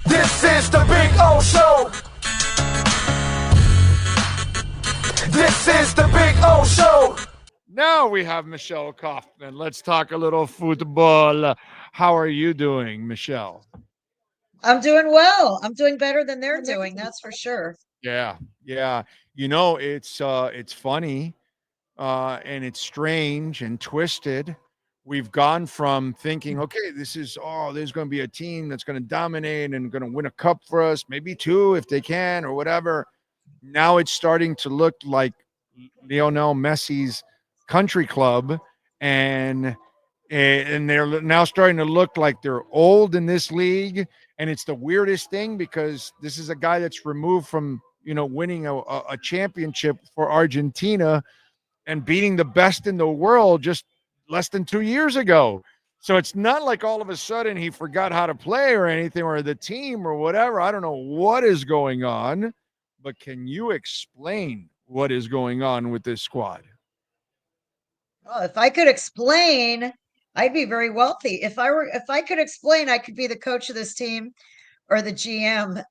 This is the Big O Show. This is the Big O Show. Now we have Michelle Kaufman. Let's talk a little football. How are you doing, Michelle? I'm doing well. I'm doing better than they're doing. That's for sure. Yeah. It's funny and it's strange and twisted. We've gone from thinking, okay, there's going to be a team that's going to dominate and going to win a cup for us, maybe two if they can or whatever. Now it's starting to look like Lionel Messi's country club, and they're now starting to look like they're old in this league. And it's the weirdest thing because this is a guy that's removed from winning a championship for Argentina and beating the best in the world just less than 2 years ago. So it's not like all of a sudden he forgot how to play or anything, or the team or whatever. I don't know what is going on, but can you explain what is going on with this squad? Well, if I could explain, I'd be very wealthy. If I could explain, I could be the coach of this team or the GM.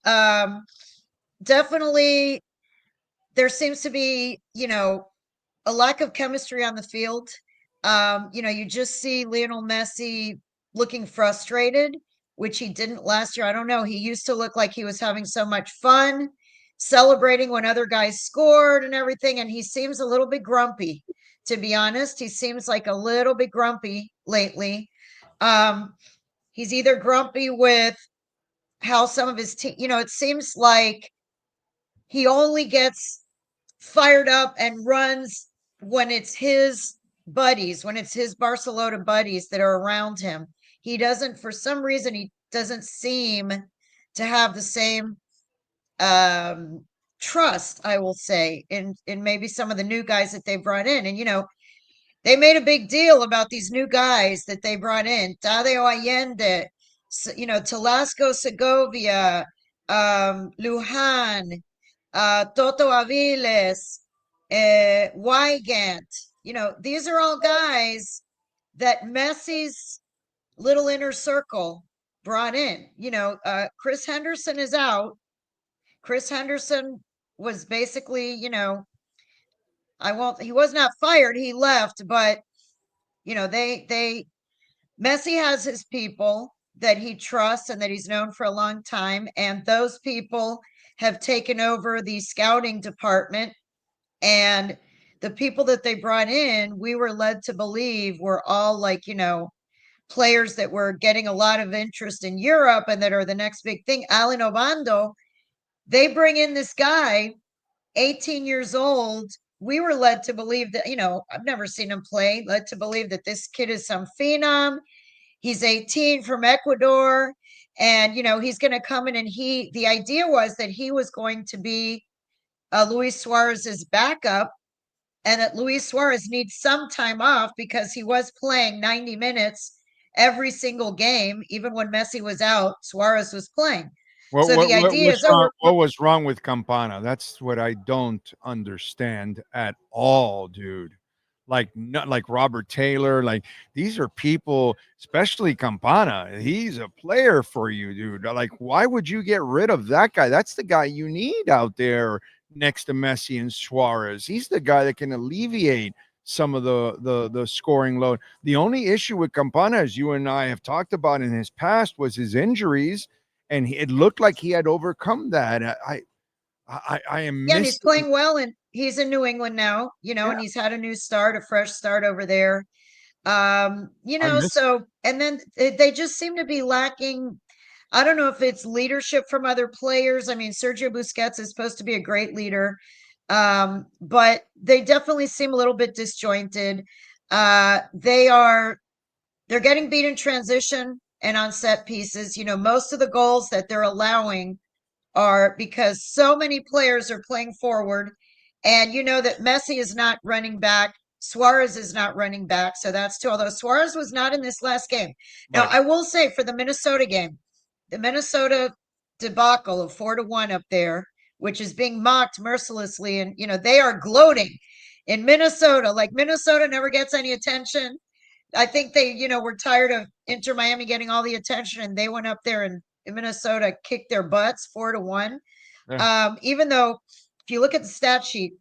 Definitely there seems to be, a lack of chemistry on the field. You just see Lionel Messi looking frustrated, which he didn't last year. I don't know. He used to look like he was having so much fun celebrating when other guys scored and everything. And he seems a little bit grumpy, to be honest. He seems like a little bit grumpy lately. He's either grumpy with how some of his team, it seems like he only gets fired up and runs when it's his buddies, when it's his Barcelona buddies that are around him. He doesn't, for some reason, he doesn't seem to have the same trust, I will say, in maybe some of the new guys that they brought in. And they made a big deal about these new guys that they brought in. Tadeo Allende, Talasco Segovia, Lujan, Toto Aviles, Wygant. These are all guys that Messi's little inner circle brought in. Chris Henderson is out. Chris Henderson was basically, he was not fired, he left, but Messi has his people that he trusts and that he's known for a long time, and those people have taken over the scouting department. And the people that they brought in, we were led to believe were all players that were getting a lot of interest in Europe and that are the next big thing. Alan Obando, they bring in this guy, 18 years old. We were led to believe that, I've never seen him play, led to believe that this kid is some phenom. He's 18 from Ecuador. And, he's going to come in, and the idea was that he was going to be Luis Suarez's backup, and that Luis Suarez needs some time off because he was playing 90 minutes every single game. Even when Messi was out, Suarez was playing. What was wrong with Campana? That's what I don't understand at all, dude. Not like Robert Taylor. Like, these are people, especially Campana. He's a player for you, dude. Like, why would you get rid of that guy? That's the guy you need out there next to Messi and Suarez. He's the guy that can alleviate some of the scoring load. The only issue with Campana, as you and I have talked about in his past, was his injuries, and it looked like he had overcome that. I am. Yeah, and he's playing well, and he's in New England now. And he's had a fresh start over there. And then they just seem to be lacking. I don't know if it's leadership from other players. I mean, Sergio Busquets is supposed to be a great leader, but they definitely seem a little bit disjointed. They're getting beat in transition and on set pieces. Most of the goals that they're allowing are because so many players are playing forward, and that Messi is not running back. Suarez is not running back. So that's two, although Suarez was not in this last game. Now, I will say for the Minnesota game, the Minnesota debacle of 4-1 up there, which is being mocked mercilessly. And, they are gloating in Minnesota. Like, Minnesota never gets any attention. I think they, were tired of Inter Miami getting all the attention, and they went up there and Minnesota kicked their butts 4-1. Yeah. Even though if you look at the stat sheet,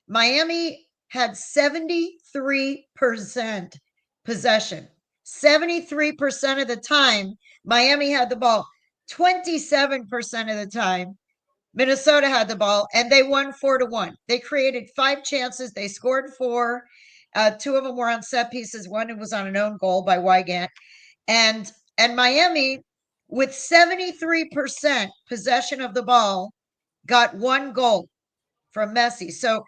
Miami had 73% possession. 73% of the time, Miami had the ball. 27% of the time, Minnesota had the ball, and they won 4-1. They created 5 chances. They scored 4. 2 of them were on set pieces. One was on an own goal by Wygant. And Miami, with 73% possession of the ball, got 1 goal from Messi. So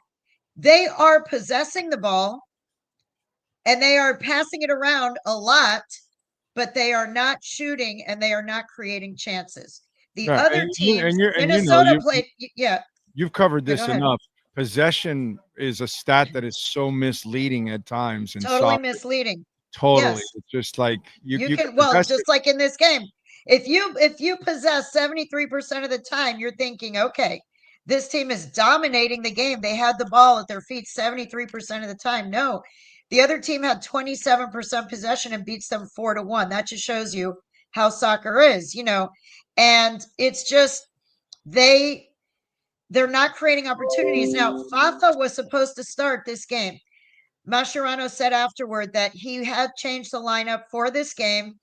they are possessing the ball and they are passing it around a lot, but they are not shooting and they are not creating chances. The Yeah, other teams, Minnesota played, you've covered go this ahead. enough. Possession is a stat that is so misleading at times in Totally soccer. misleading. Totally. Yes. It's just like you can, can well, possess just it. like in this game, if you possess 73% of the time, you're thinking, okay, this team is dominating the game. They had the ball at their feet 73% of the time. No, the other team had 27% possession and beats them 4-1. That just shows you how soccer is, and it's just they're not creating opportunities. Now, Fafa was supposed to start this game. Mascherano said afterward that he had changed the lineup for this game.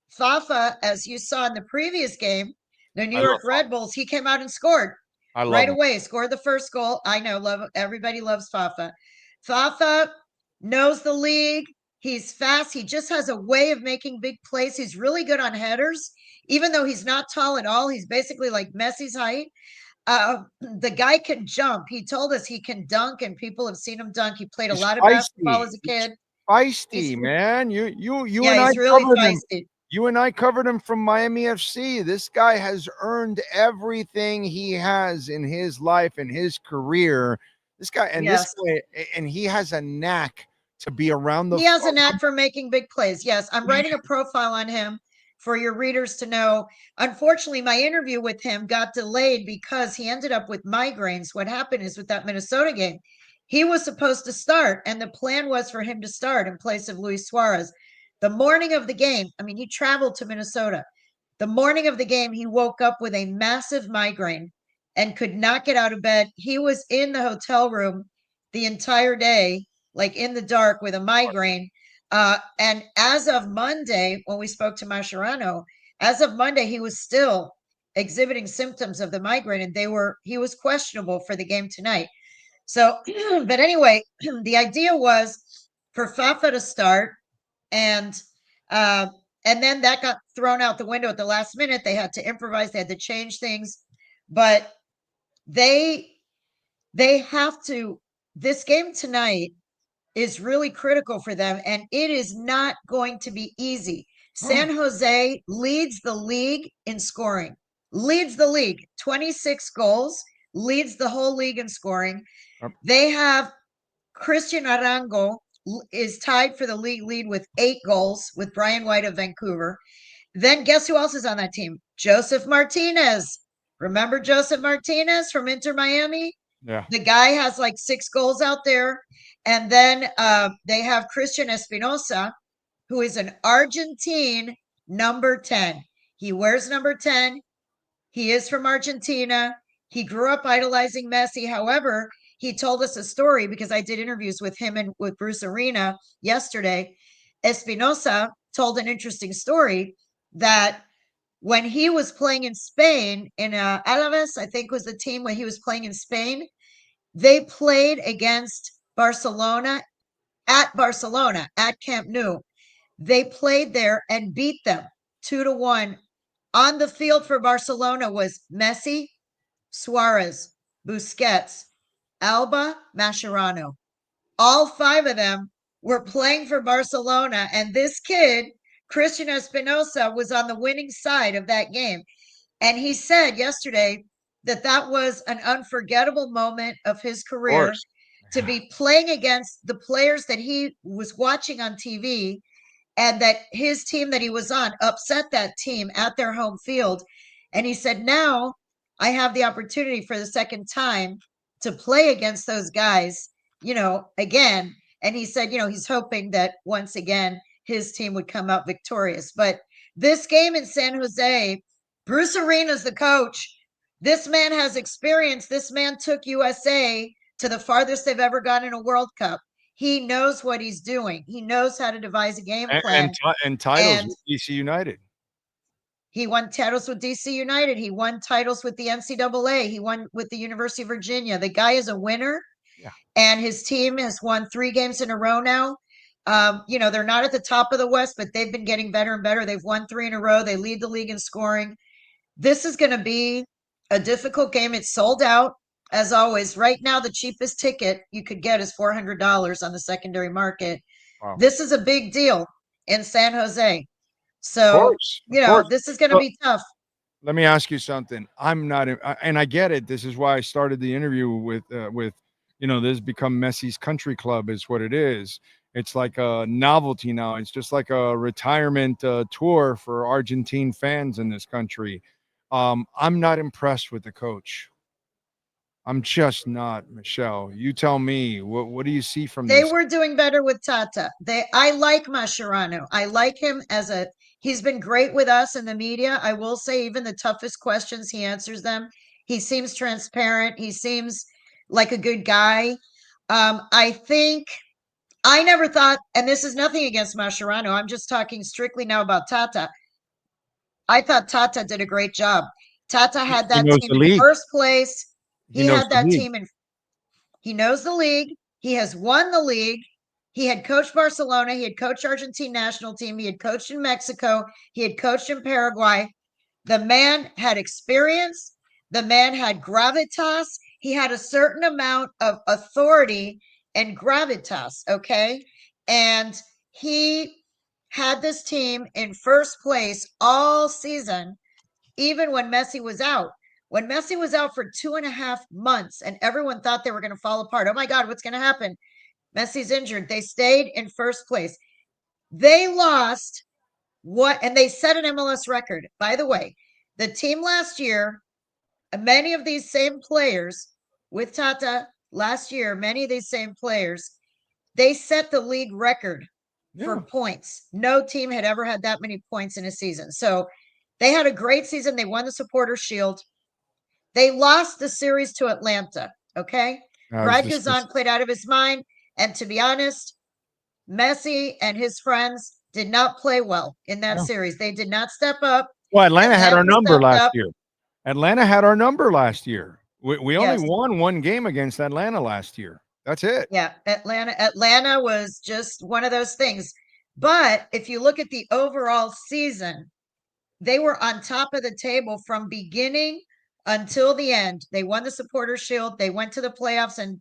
Fafa, as you saw in the previous game, the New York Red Bulls, he came out and scored right away, scored the first goal. I know, everybody loves Fafa. Fafa knows the league. He's fast. He just has a way of making big plays. He's really good on headers, even though he's not tall at all. He's basically like Messi's height. The guy can jump. He told us he can dunk, and people have seen him dunk. He played a lot of basketball as a kid. Feisty, man. You and I he's really covered him. feisty. You and I covered him from Miami FC. This guy has earned everything he has in his life and his career. This guy and he has a knack to be around the. He has a knack for making big plays. Yes, I'm writing a profile on him for your readers to know. Unfortunately, my interview with him got delayed because he ended up with migraines. What happened is with that Minnesota game, he was supposed to start, and the plan was for him to start in place of Luis Suarez. The morning of the game, he traveled to Minnesota. The morning of the game, he woke up with a massive migraine and could not get out of bed. He was in the hotel room the entire day, like in the dark with a migraine. And as of Monday, when we spoke to Mascherano, as of Monday, he was still exhibiting symptoms of the migraine, and he was questionable for the game tonight. So, but anyway, the idea was for Fafa to start, and then that got thrown out the window at the last minute. They had to improvise. They had to change things, but they have to. This game tonight is really critical for them, and it is not going to be easy. San Jose leads the league in scoring. Leads the league, 26 goals. Leads the whole league in scoring. They have Christian Arango is tied for the league lead with 8 goals with Brian White of Vancouver. Then guess who else is on that team? Joseph Martinez. Remember Joseph Martinez from Inter Miami? Yeah. The guy has like 6 goals out there. And then they have Christian Espinosa, who is an Argentine number 10. He wears number 10. He is from Argentina. He grew up idolizing Messi. However, he told us a story because I did interviews with him and with Bruce Arena yesterday. Espinosa told an interesting story that when he was playing in Spain, in Alaves, I think was the team when he was playing in Spain, they played against Barcelona at Camp Nou. They played there and beat them 2-1. On the field for Barcelona was Messi, Suarez, Busquets, Alba, Mascherano. All 5 of them were playing for Barcelona, and this kid, Christian Espinosa, was on the winning side of that game. And he said yesterday that was an unforgettable moment of his career to be playing against the players that he was watching on TV, and that his team that he was on upset that team at their home field. And he said, now I have the opportunity for the second time to play against those guys, again. And he said, he's hoping that once again his team would come out victorious. But this game in San Jose Bruce Arena's the coach. This man has experience. This man took USA to the farthest they've ever gone in a World Cup. He knows what he's doing. He knows how to devise a game plan. And titles And with DC United. he won titles with DC United. He won titles with the NCAA. He won with the University of Virginia. The guy is a winner. Yeah. And his team has won 3 games in a row now. They're not at the top of the West, but they've been getting better and better. They've won 3 in a row. They lead the league in scoring. This is going to be a difficult game. It's sold out, as always. Right now, the cheapest ticket you could get is $400 on the secondary market. Wow. This is a big deal in San Jose. So, this is going to be tough. Let me ask you something. I'm not, and I get it. This is why I started the interview with, this has become Messi's country club is what it is. It's like a novelty now. It's just like a retirement tour for Argentine fans in this country. I'm not impressed with the coach. I'm just not, Michelle. You tell me, what do you see from this? They were doing better with Tata. I like Mascherano. I like him he's been great with us in the media. I will say even the toughest questions, he answers them. He seems transparent. He seems like a good guy. I never thought, and this is nothing against Mascherano, I'm just talking strictly now about Tata. I thought Tata did a great job. Tata had that team in first place. He had that team he knows the league. He has won the league. He had coached Barcelona. He had coached Argentine national team. He had coached in Mexico. He had coached in Paraguay. The man had experience. The man had gravitas. He had a certain amount of authority and gravitas, okay? And he had this team in first place all season, even when Messi was out. When Messi was out for 2.5 months and everyone thought they were going to fall apart. Oh my God, what's going to happen? Messi's injured. They stayed in first place. They lost and they set an MLS record. By the way, the team last year, many of these same players with Tata last year, many of these same players, they set the league record for points. No team had ever had that many points in a season. So they had a great season. They won the Supporters' Shield. They lost the series to Atlanta, okay? Brad Guzan played out of his mind. And to be honest, Messi and his friends did not play well in that series. They did not step up. Well, Atlanta had our number last year. Atlanta had our number last year. We only won 1 game against Atlanta last year. That's it. Yeah, Atlanta was just one of those things. But if you look at the overall season, they were on top of the table from beginning until the end. They won the Supporters' Shield. They went to the playoffs and,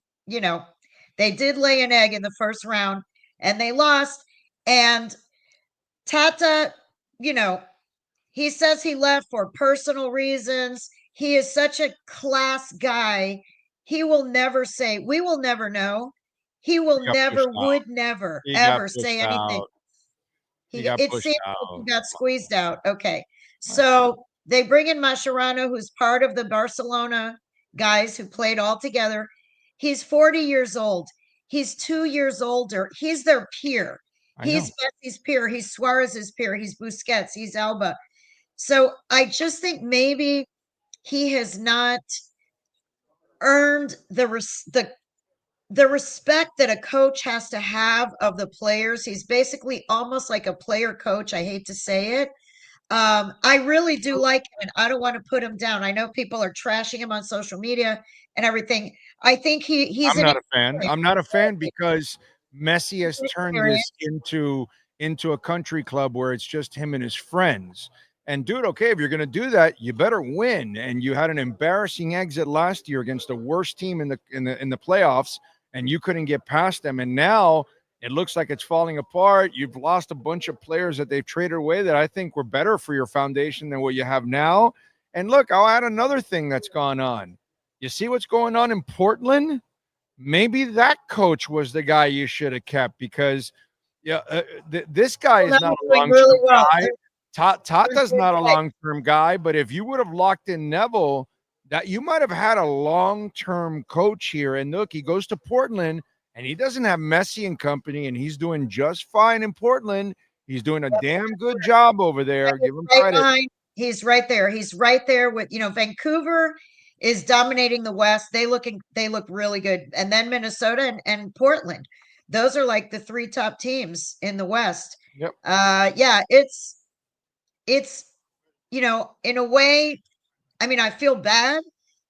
they did lay an egg in the first round and they lost. And Tata, he says he left for personal reasons. He is such a class guy. He will never say, we will never know. He will never, would never, ever say anything. It seems like he got squeezed out. Okay. So they bring in Mascherano, who's part of the Barcelona guys who played all together. He's 40 years old. He's 2 years older. He's their peer. He's Messi's peer. He's Suarez's peer. He's Busquets. He's Alba. So I just think maybe he has not earned the respect that a coach has to have of the players. He's basically almost like a player coach. I hate to say it. I really do like him, and I don't want to put him down. I know people are trashing him on social media and everything. I think he's. I'm not a fan. I'm not a fan because Messi has turned this into a country club where it's just him and his friends. And dude, okay, if you're going to do that, you better win. And you had an embarrassing exit last year against the worst team in the playoffs, and you couldn't get past them. And now it looks like it's falling apart. You've lost a bunch of players that they've traded away that I think were better for your foundation than what you have now. And look, I'll add another thing that's gone on. You see what's going on in Portland? Maybe that coach was the guy you should have kept because this guy is not a long-term guy. Tata's not a long-term guy, but if you would have locked in Neville, that you might have had a long-term coach here. And look, he goes to Portland, and he doesn't have Messi and company, and he's doing just fine in Portland. He's doing a damn good job over there. Give him credit. He's right there. He's right there with, Vancouver is dominating the West. They look really good. And then Minnesota and Portland. Those are like the 3 top teams in the West. Yep. Yeah, it's in a way, I mean, I feel bad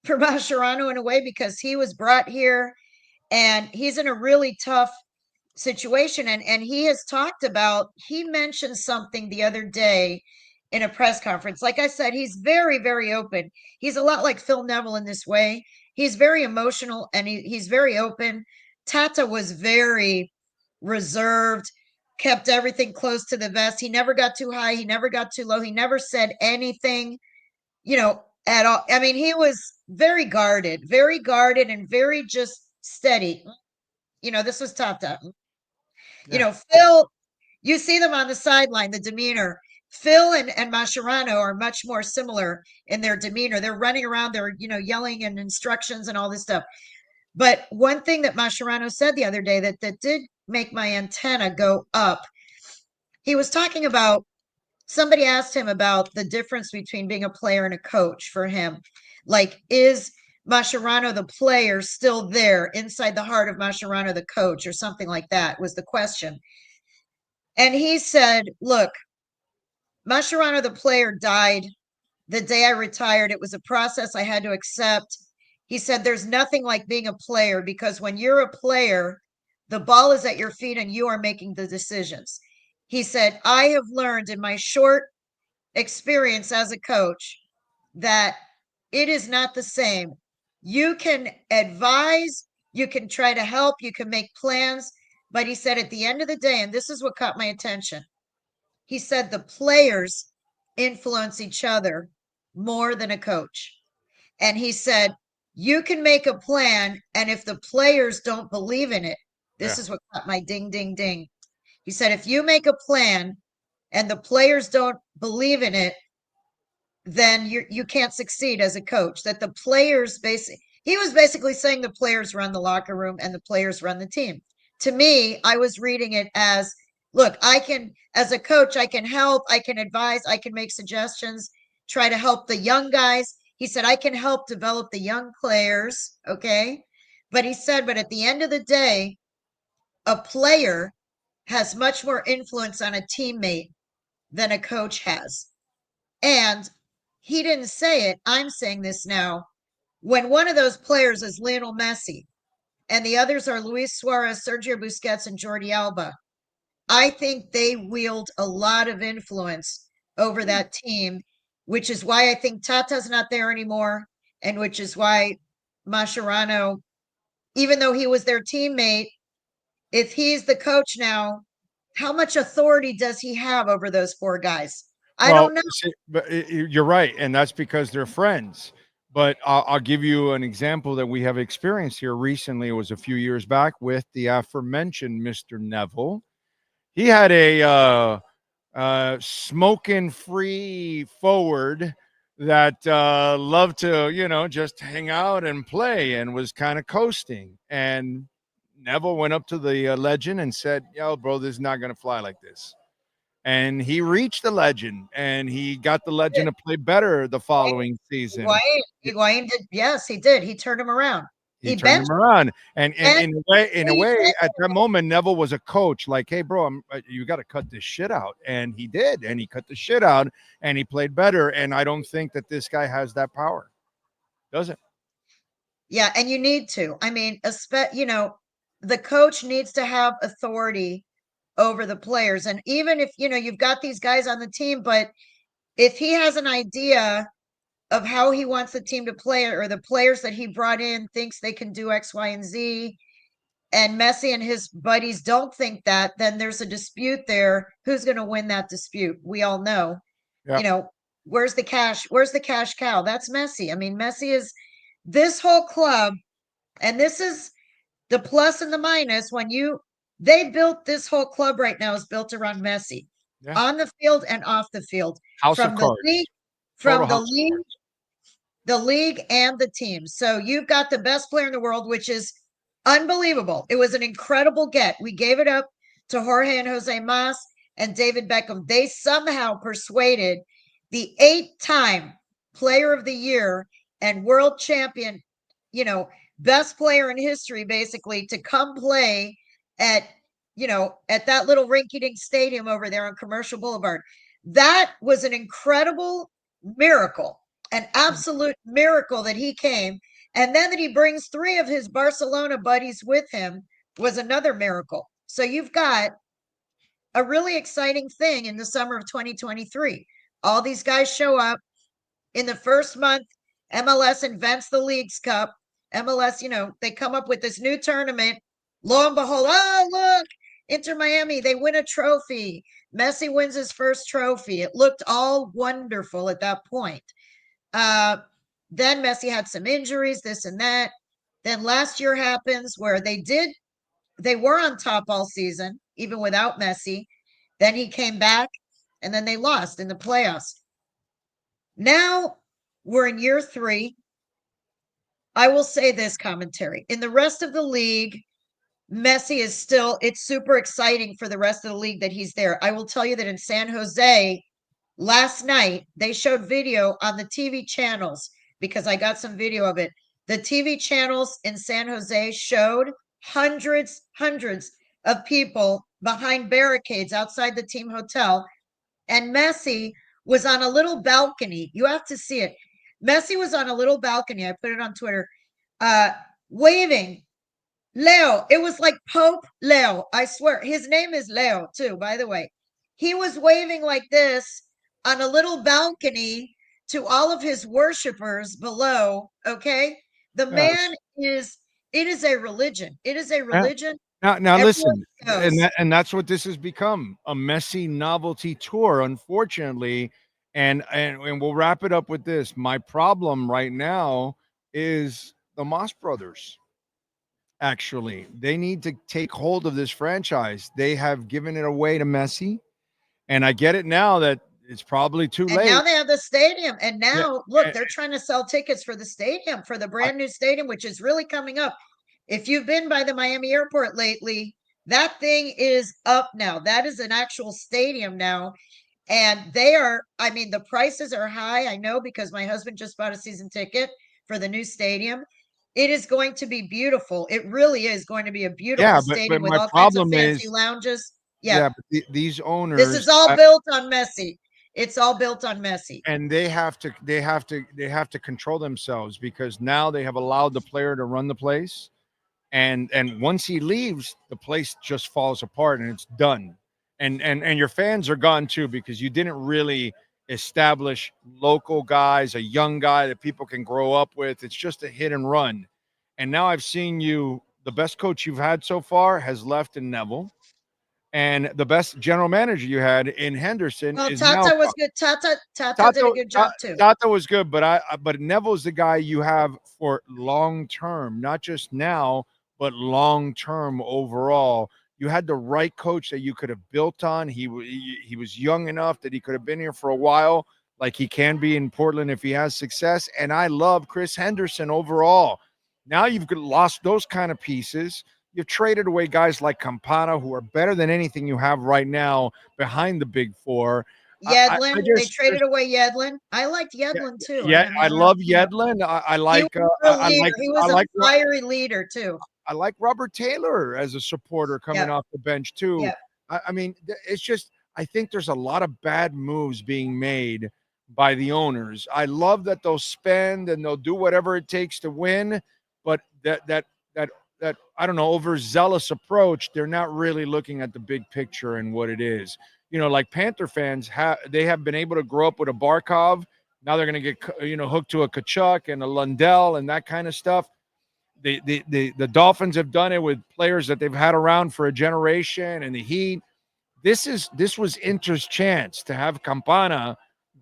for Mascherano in a way because he was brought here and he's in a really tough situation. And he has talked about, he mentioned something the other day in a press conference. Like I said, he's very, very open. He's a lot like Phil Neville in this way. He's very emotional and he's very open. Tata was very reserved, kept everything close to the vest. He never got too high. He never got too low. He never said anything, at all. I mean, he was very guarded and very just steady. This was Tata. Phil, you see them on the sideline, the demeanor. Phil and Mascherano are much more similar in their demeanor. They're running around, they're, yelling and instructions and all this stuff. But one thing that Mascherano said the other day that did make my antenna go up, he was talking about, somebody asked him about the difference between being a player and a coach for him. Like, is Mascherano the player still there inside the heart of Mascherano the coach, or something like that was the question. And he said, look, Mascherano the player died the day I retired. It was a process I had to accept. He said, there's nothing like being a player, because when you're a player, the ball is at your feet and you are making the decisions. He said, I have learned in my short experience as a coach that it is not the same. You can advise, you can try to help, you can make plans, but he said at the end of the day, and this is what caught my attention, he said the players influence each other more than a coach. And he said, you can make a plan, and if the players don't believe in it, this is what caught my ding, ding, ding. He said, if you make a plan and the players don't believe in it, then you can't succeed as a coach. That the players he was basically saying the players run the locker room and the players run the team. To me, I was reading it as, look, as a coach, I can help, I can advise, I can make suggestions, try to help the young guys. He said, I can help develop the young players. Okay. But he said, but at the end of the day, a player has much more influence on a teammate than a coach has. And he didn't say it. I'm saying this now. When one of those players is Lionel Messi and the others are Luis Suarez, Sergio Busquets, and Jordi Alba, I think they wield a lot of influence over that team, which is why I think Tata's not there anymore, and which is why Mascherano, even though he was their teammate, if he's the coach now, how much authority does he have over those 4 guys? I don't know. See, but you're right, and that's because they're friends. But I'll give you an example that we have experienced here recently. It was a few years back with the aforementioned Mr. Neville. He had a smoking-free forward that loved to, just hang out and play and was kind of coasting. And Neville went up to the legend and said, yo, bro, this is not going to fly like this. And he reached the legend, and he got the legend to play better the following season. Higuain did. Yes, he did. He turned him around. He turned him around, and in a way, at that moment, Neville was a coach. Like, hey, bro, you got to cut this shit out, and he did, and he cut the shit out, and he played better. And I don't think that this guy has that power, does it? Yeah, and you need to. I mean, the coach needs to have authority over the players. And even if, you've got these guys on the team, but if he has an idea of how he wants the team to play, or the players that he brought in thinks they can do X, Y, and Z, and Messi and his buddies don't think that, then there's a dispute there. Who's going to win that dispute? We all know. Yeah. Where's the cash? Where's the cash cow? That's Messi. I mean, Messi is this whole club, and this is the plus and the minus. They built this whole club right now is built around Messi, on the field and off the field, House of cards. The league and the team. So you've got the best player in the world, which is unbelievable. It was an incredible get. We gave it up to Jorge and Jose Mas and David Beckham. They somehow persuaded the 8-time player of the year and world champion, best player in history, basically, to come play at, at that little rinky-dink stadium over there on Commercial Boulevard. That was an incredible miracle, an absolute miracle that he came. And then that he brings 3 of his Barcelona buddies with him was another miracle. So you've got a really exciting thing in the summer of 2023. All these guys show up in the first month. MLS invents the Leagues Cup. MLS, they come up with this new tournament. Lo and behold, oh, look, Inter Miami, they win a trophy. Messi wins his first trophy. It looked all wonderful at that point. Then Messi had some injuries, this and that. Then last year happens where they were on top all season, even without Messi. Then he came back, and then they lost in the playoffs. Now we're in year 3. I will say this, commentary. In the rest of the league, Messi is still, it's super exciting for the rest of the league that he's there. I will tell you that in San Jose, last night, they showed video on the TV channels because I got some video of it. The TV channels in San Jose showed hundreds of people behind barricades outside the team hotel. And Messi was on a little balcony. You have to see it. Messi was on a little balcony. I put it on Twitter, waving. Leo. It was like Pope Leo. I swear. His name is Leo, too, by the way. He was waving like this on a little balcony to all of his worshipers below. Okay. The man it is a religion. It is a religion. Now listen, goes. and that's what this has become, a Messi novelty tour, unfortunately. And we'll wrap it up with this. My problem right now is the Moss brothers. Actually, they need to take hold of this franchise. They have given it away to Messi, and I get it now that it's probably too And late. now they have the stadium. And Yeah, now, look, they're trying to sell tickets for the stadium, for the brand new stadium, which is really coming up. If you've been by the Miami airport lately, that thing is up now. That is an actual stadium now. And the prices are high. I know because my husband just bought a season ticket for the new stadium. It is going to be beautiful. It really is going to be a beautiful yeah, stadium with my all kinds of problem fancy is, lounges. yeah, Yeah. but these owners, This is all built on Messi. It's all built on Messi. and they have to control themselves, because now they have allowed the player to run the place, and once he leaves, the place just falls apart and it's done. And your fans are gone too, because you didn't really establish local guys, a young guy that people can grow up with. It's just a hit and run. And now I've seen you, the best coach you've had so far has left in Neville, and the best general manager you had in Henderson Well, is now Tata was good. Tata did a good job too. Tata was good, but Neville's the guy you have for long term, not just now, but long term overall. You had the right coach that you could have built on. He was young enough that he could have been here for a while, like he can be in Portland if he has success. And I love Chris Henderson overall. Now you've lost those kind of pieces. You've traded away guys like Campana, who are better than anything you have right now behind the big four. Yedlin, they traded away Yedlin. I liked Yedlin too. Yeah, I love Yedlin. I like he was a fiery leader too. I like Robert Taylor as a supporter coming off the bench too. Yeah. I mean, it's just, I think there's a lot of bad moves being made by the owners. I love that they'll spend and they'll do whatever it takes to win, but that I don't know, overzealous approach, they're not really looking at the big picture and what it is. Like Panther fans they have been able to grow up with a Barkov. Now they're going to get hooked to a Kachuk and a Lundell and that kind of stuff. The Dolphins have done it with players that they've had around for a generation, and the Heat. This was Inter's chance to have Campana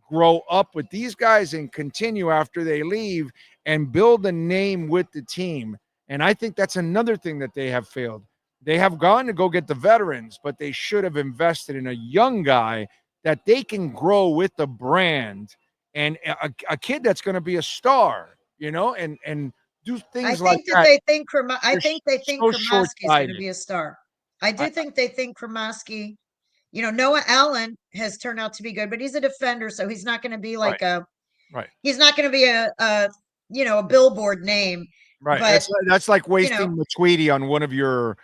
grow up with these guys and continue after they leave and build a name with the team. And I think that's another thing that they have failed. They have gone to go get the veterans, but they should have invested in a young guy that they can grow with the brand, and a kid that's going to be a star, and do things like that. I think they think Kremasky is going to be a star. I do think they think Kremasky, Noah Allen has turned out to be good, but he's a defender, so he's not going to be like Right. he's not going to be a billboard name. Right. But That's like wasting McSweetie on one of your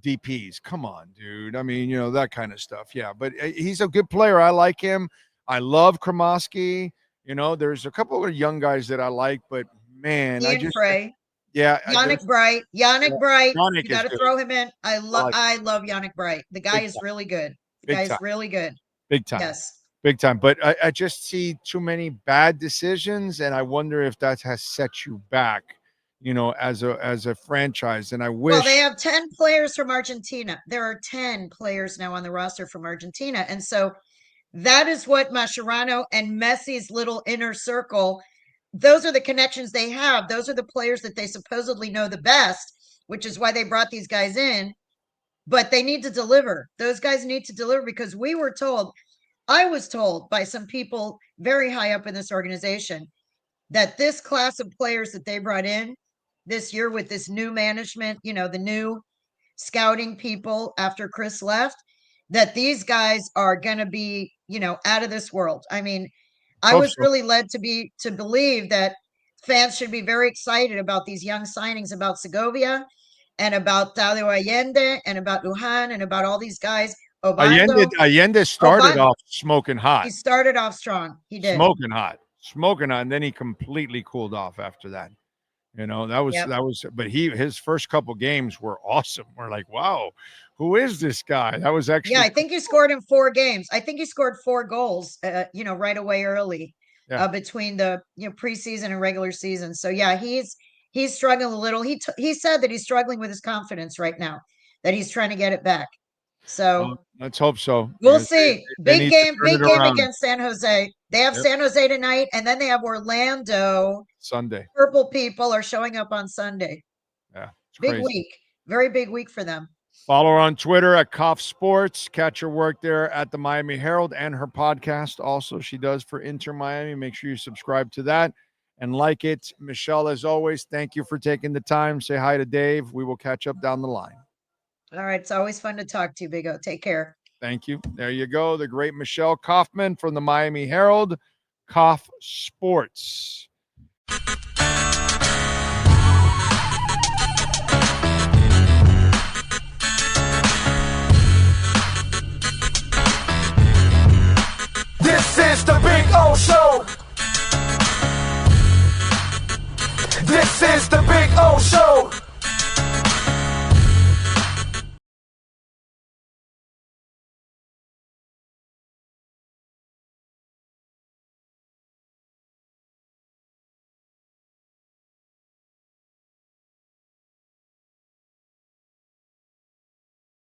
DPs. Come on, dude. I mean, that kind of stuff. Yeah, but he's a good player. I like him. I love Kremoski. There's a couple of young guys that I like, but man, Ian Frey. Yeah. Yannick Bright. Yannick Bright. Yannick You got to throw him in. I love Yannick Bright. The guy is really good. Really good. Big time. Yes. Big time. But I just see too many bad decisions, and I wonder if that has set you back, as a franchise. And I wish. Well, they have 10 players from Argentina. There are 10 players now on the roster from Argentina. And so that is what Mascherano and Messi's little inner circle, those are the connections they have. Those are the players that they supposedly know the best, which is why they brought these guys in. But they need to deliver. Those guys need to deliver, because I was told by some people very high up in this organization that this class of players that they brought in this year with this new management, the new scouting people after Chris left, that these guys are going to be, out of this world. I mean, I was really led to believe that fans should be very excited about these young signings, about Segovia and about Dario Allende and about Lujan and about all these guys. Allende started off smoking hot. He started off strong. He did. Smoking hot, and then he completely cooled off after that. That was, but his first couple games were awesome. We're like, wow, who is this guy? That was actually, I think he scored in 4 games. I think he scored 4 goals, right away early, between the preseason and regular season. So he's struggling a little. He said that he's struggling with his confidence right now, that he's trying to get it back. So let's hope so. We'll see. Big game against San Jose. They have San Jose tonight, and then they have Orlando Sunday. Purple people are showing up on Sunday. Yeah, big week. Very big week for them. Follow her on Twitter at Kauf Sports. Catch her work there at the Miami Herald and her podcast. Also, she does for InterMiami. Make sure you subscribe to that and like it. Michelle, as always, thank you for taking the time. Say hi to Dave. We will catch up down the line. All right. It's always fun to talk to you, Big O. Take care. Thank you. There you go. The great Michelle Kaufman from the Miami Herald, Kauf Sports. This is the Big O Show. This is the Big O Show.